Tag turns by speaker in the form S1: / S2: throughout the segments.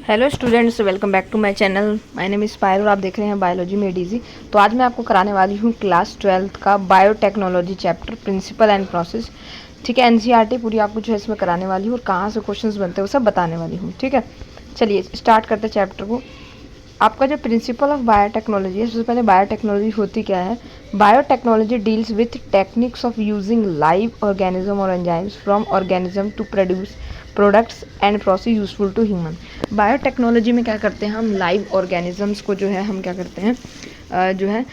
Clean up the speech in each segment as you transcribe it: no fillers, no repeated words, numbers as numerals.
S1: Hello students, welcome back to my channel. My name is Payal और आप देख रहे हैं बायोलॉजी मेड इजी। तो आज मैं आपको कराने वाली हूँ क्लास 12th का biotechnology chapter principle and process. ठीक है, एनसीईआरटी पूरी आपको जो है इसमें कराने वाली हूँ और कहाँ से क्वेश्चंस बनते हैं वो सब बताने वाली हूँ। ठीक है, चलिए स्टार्ट करते हैं चैप्टर को। आपका जो प्रिंसिपल ऑफ बायोटेक्नोलॉजी है, सबसे पहले बायोटेक्नोलॉजी होती क्या है। Biotechnology deals with techniques of using live organism और enzymes from organism to produce products and process useful to human. Biotechnology में क्या करते हैं हम, लाइव ऑर्गेनिजम्स को जो है हम क्या करते हैं जो है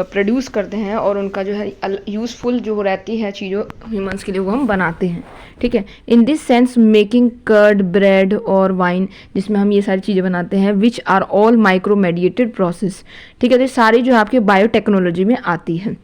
S1: प्रोड्यूस करते हैं और उनका जो है यूज़फुल जो रहती है चीज़ों ह्यूमंस के लिए वो हम बनाते हैं। ठीक है, in this sense making curd, bread और वाइन, जिसमें हम ये सारी चीज़ें बनाते हैं, which are all micro mediated process. ठीक है, तो ये सारी जो है आपके बायोटेक्नोलॉजी में आती है।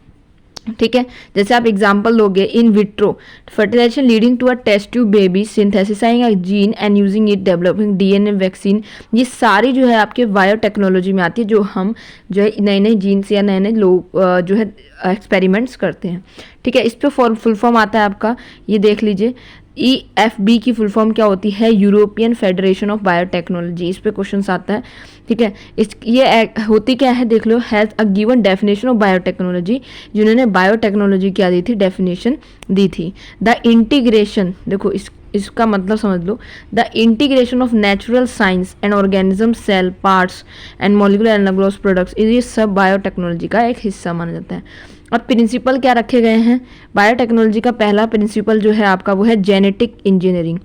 S1: ठीक है, जैसे आप एग्जांपल लोगे, in vitro fertilization leading to a test tube baby, synthesising a gene and using it, developing DNA vaccine, ये सारी जो है आपके बायोटेक्नोलॉजी में आती है, जो हम जो है नए नए जीन्स या नए नए लोग जो है एक्सपेरिमेंट्स करते हैं। ठीक है, इस पर फुल फॉर्म आता है आपका, ये देख लीजिए, EFB की फुल फॉर्म क्या होती है, यूरोपियन फेडरेशन ऑफ बायोटेक्नोलॉजी। इस पे क्वेश्चन आता है। ठीक है, इस ये होती क्या है देख लो, has a given definition of biotechnology, जिन्होंने बायोटेक्नोलॉजी क्या दी थी, डेफिनेशन दी थी। द इंटीग्रेशन, देखो इसका मतलब समझ लो, the integration of natural science and organism, cell parts and molecular analogous products, ये सब बायोटेक्नोलॉजी का एक हिस्सा माना जाता है। और प्रिंसिपल क्या रखे गए हैं, बायोटेक्नोलॉजी का पहला प्रिंसिपल जो है आपका वो है जेनेटिक इंजीनियरिंग।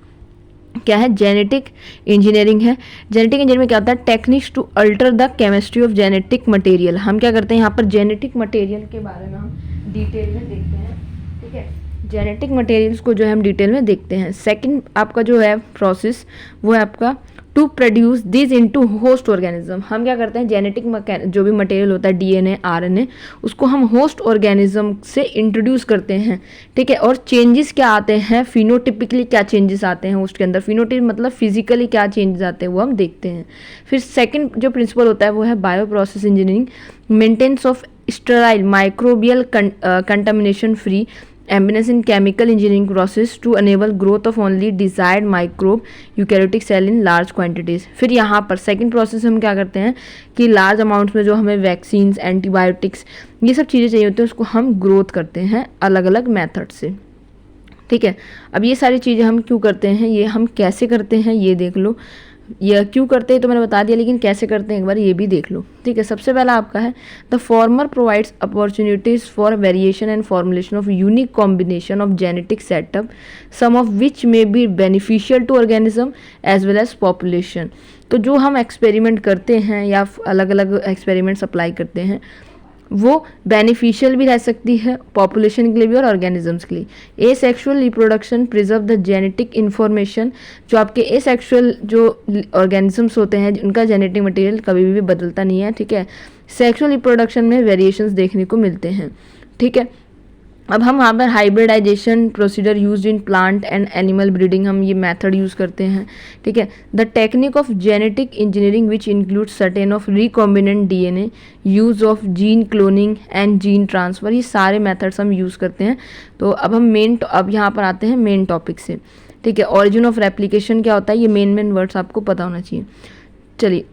S1: क्या है, जेनेटिक इंजीनियरिंग है। जेनेटिक इंजीनियरिंग में क्या होता है, techniques to alter the chemistry of genetic material. हम क्या करते हैं यहाँ पर जेनेटिक मटेरियल के बारे में हम डिटेल में देखते हैं। ठीक है, जेनेटिक मटेरियल्स को जो है हम डिटेल में देखते हैं। सेकंड आपका जो है प्रोसेस वो है आपका to produce this into host organism. हम क्या करते हैं, जेनेटिक जो भी मटेरियल होता है, डीएनए, आरएनए, उसको हम होस्ट ऑर्गेनिज्म से इंट्रोड्यूस करते हैं। ठीक है, और चेंजेस क्या आते हैं, फिनोटिपिकली क्या चेंजेस आते हैं होस्ट के अंदर, फिनोटिप मतलब फिजिकली क्या चेंजेस आते हैं वो हम देखते हैं। फिर सेकेंड जो प्रिंसिपल होता है वो है bio process engineering, maintenance of sterile microbial contamination free ambience in chemical engineering process to enable growth of only desired microbe eukaryotic cell in large quantities. फिर यहाँ पर सेकंड प्रोसेस हम क्या करते हैं कि लार्ज अमाउंट्स में जो हमें वैक्सीन्स, एंटीबायोटिक्स, ये सब चीज़ें चाहिए होती हैं, उसको हम ग्रोथ करते हैं अलग अलग मेथड से। ठीक है, अब ये सारी चीज़ें हम क्यों करते हैं, ये हम कैसे करते हैं ये देख लो। यह क्यों करते हैं तो मैंने बता दिया, लेकिन कैसे करते हैं एक बार ये भी देख लो। ठीक है, सबसे पहला आपका है, the former provides opportunities for variation and formulation of unique combination of genetic setup, some of which may be beneficial to organism as well as population. तो जो हम एक्सपेरिमेंट करते हैं या अलग अलग एक्सपेरिमेंट्स अप्लाई करते हैं, वो बेनिफिशियल भी रह सकती है पॉपुलेशन के लिए भी और ऑर्गेनिजम्स के लिए। Asexual reproduction preserve the genetic information, जो आपके एसेक्सुअल जो ऑर्गेनिजम्स होते हैं उनका जेनेटिक मटेरियल कभी भी बदलता नहीं है। ठीक है, सेक्सुअल रिप्रोडक्शन में वेरिएशंस देखने को मिलते हैं। ठीक है, अब हम वहाँ पर hybridisation procedure use in plant and animal breeding, हम ये मेथड यूज़ करते हैं। ठीक है, the technique of genetic engineering which include certain of recombinant DNA, use of gene cloning and gene transfer, ये सारे मेथड्स हम यूज़ करते हैं। तो अब हम अब यहाँ पर आते हैं मेन टॉपिक से। ठीक है, ऑरिजिन ऑफ रेप्लिकेशन क्या होता है, ये मेन वर्ड्स आपको पता होना चाहिए। चलिए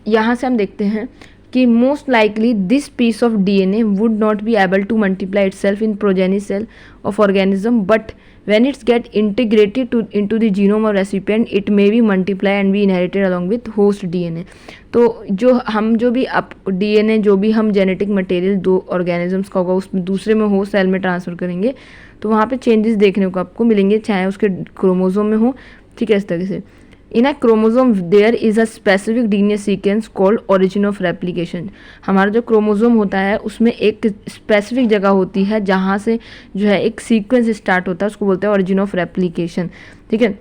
S1: यहाँ से हम देखते हैं कि most likely this piece of DNA would not be able to multiply itself in progeny cell of organism, but when it's get integrated into the genome of recipient, it may be multiply and be inherited along with host DNA। तो जो भी DNA जो भी हम genetic material दो organisms का होगा उसमें दूसरे में होस्ट सेल में ट्रांसफ़र करेंगे तो वहाँ पे चेंजेस देखने को आपको मिलेंगे, चाहे उसके क्रोमोसोम में हो। ठीक है, इस तरह से in a chromosome there is a specific DNA sequence called origin of replication. हमारा जो क्रोमोसोम होता है उसमें एक स्पेसिफिक जगह होती है जहाँ से जो है एक सीक्वेंस स्टार्ट होता है, उसको बोलते हैं ओरिजिन ऑफ रेप्लिकेशन। ठीक है,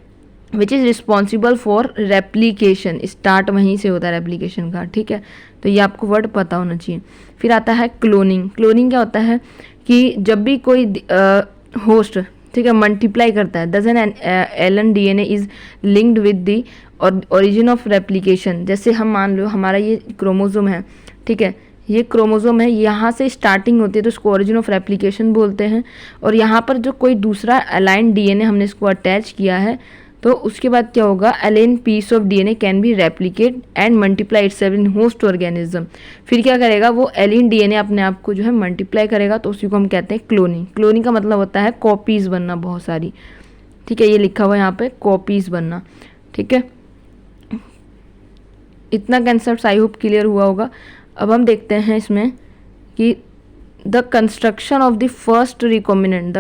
S1: which is responsible for replication, start वहीं से होता है रेप्लिकेशन का। ठीक है, तो ये आपको वर्ड पता होना चाहिए। फिर आता है क्लोनिंग। क्लोनिंग क्या होता है कि जब भी कोई होस्ट, ठीक है, मल्टीप्लाई करता है, thus an alien DNA is linked with the origin of replication. जैसे हम मान लो हमारा ये क्रोमोसोम है, ठीक है, ये क्रोमोसोम है, यहाँ से स्टार्टिंग होती है तो इसको ओरिजिन ऑफ रेप्लिकेशन बोलते हैं। और यहाँ पर जो कोई दूसरा अलाइन डीएनए हमने इसको अटैच किया है तो उसके बाद क्या होगा, alien piece of DNA can be replicate and multiply itself in host organism. फिर क्या करेगा, वो एलिन डीएनए अपने आप को जो है मल्टीप्लाई करेगा, तो उसी को हम कहते हैं क्लोनिंग। क्लोनिंग का मतलब होता है कॉपीज बनना बहुत सारी, ठीक है, ये लिखा हुआ है यहाँ पे कॉपीज बनना, ठीक है। इतना कंसेप्ट आई होप क्लियर हुआ होगा। अब हम देखते हैं इसमें कि the construction of first recombinant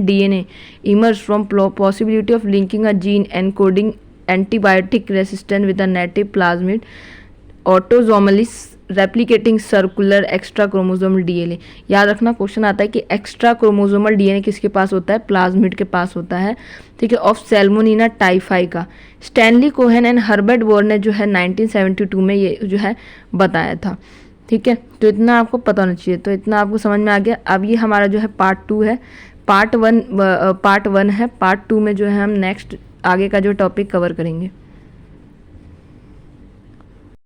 S1: DNA emerged from possibility of linking a gene encoding antibiotic resistance with a native plasmid autosomally replicating circular extra chromosomal DNA। याद रखना क्वेश्चन आता है कि एक्स्ट्रा क्रोमोसोमल डीएनए किसके पास होता है, प्लाज्मिड के पास होता है, ठीक है, ऑफ सैल्मोनिना टाइफाई का। Stanley Cohen and Herbert bore ने जो है 1972 में ये जो है बताया था, ठीक है। तो इतना आपको पता होना चाहिए, तो इतना आपको समझ में आ गया। अब ये हमारा जो है पार्ट 2 है, पार्ट 1 है, पार्ट 2 में जो है हम नेक्स्ट आगे का जो टॉपिक कवर करेंगे।